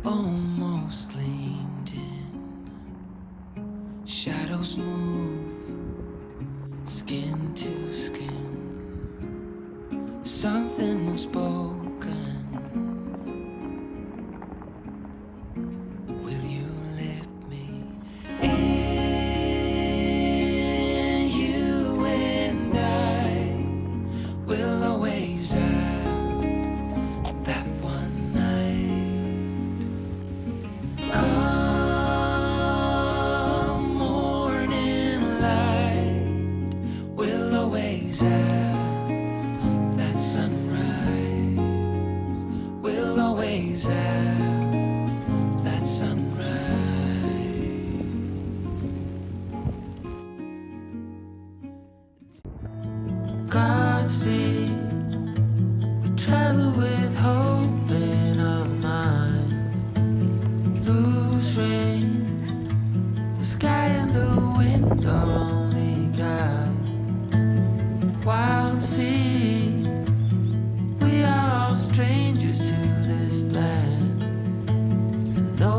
almost leaned in. Shadows move, skin to skin. Something was spoken. Will you let me in? You and I will always have that one night. Come morning light, we'll always have that sunrise. We'll always have that sunrise. Godspeed, we travel with hope in our minds. Lose rain, the sky and the wind are only guide. Wild sea, we are all strangers to this land. And no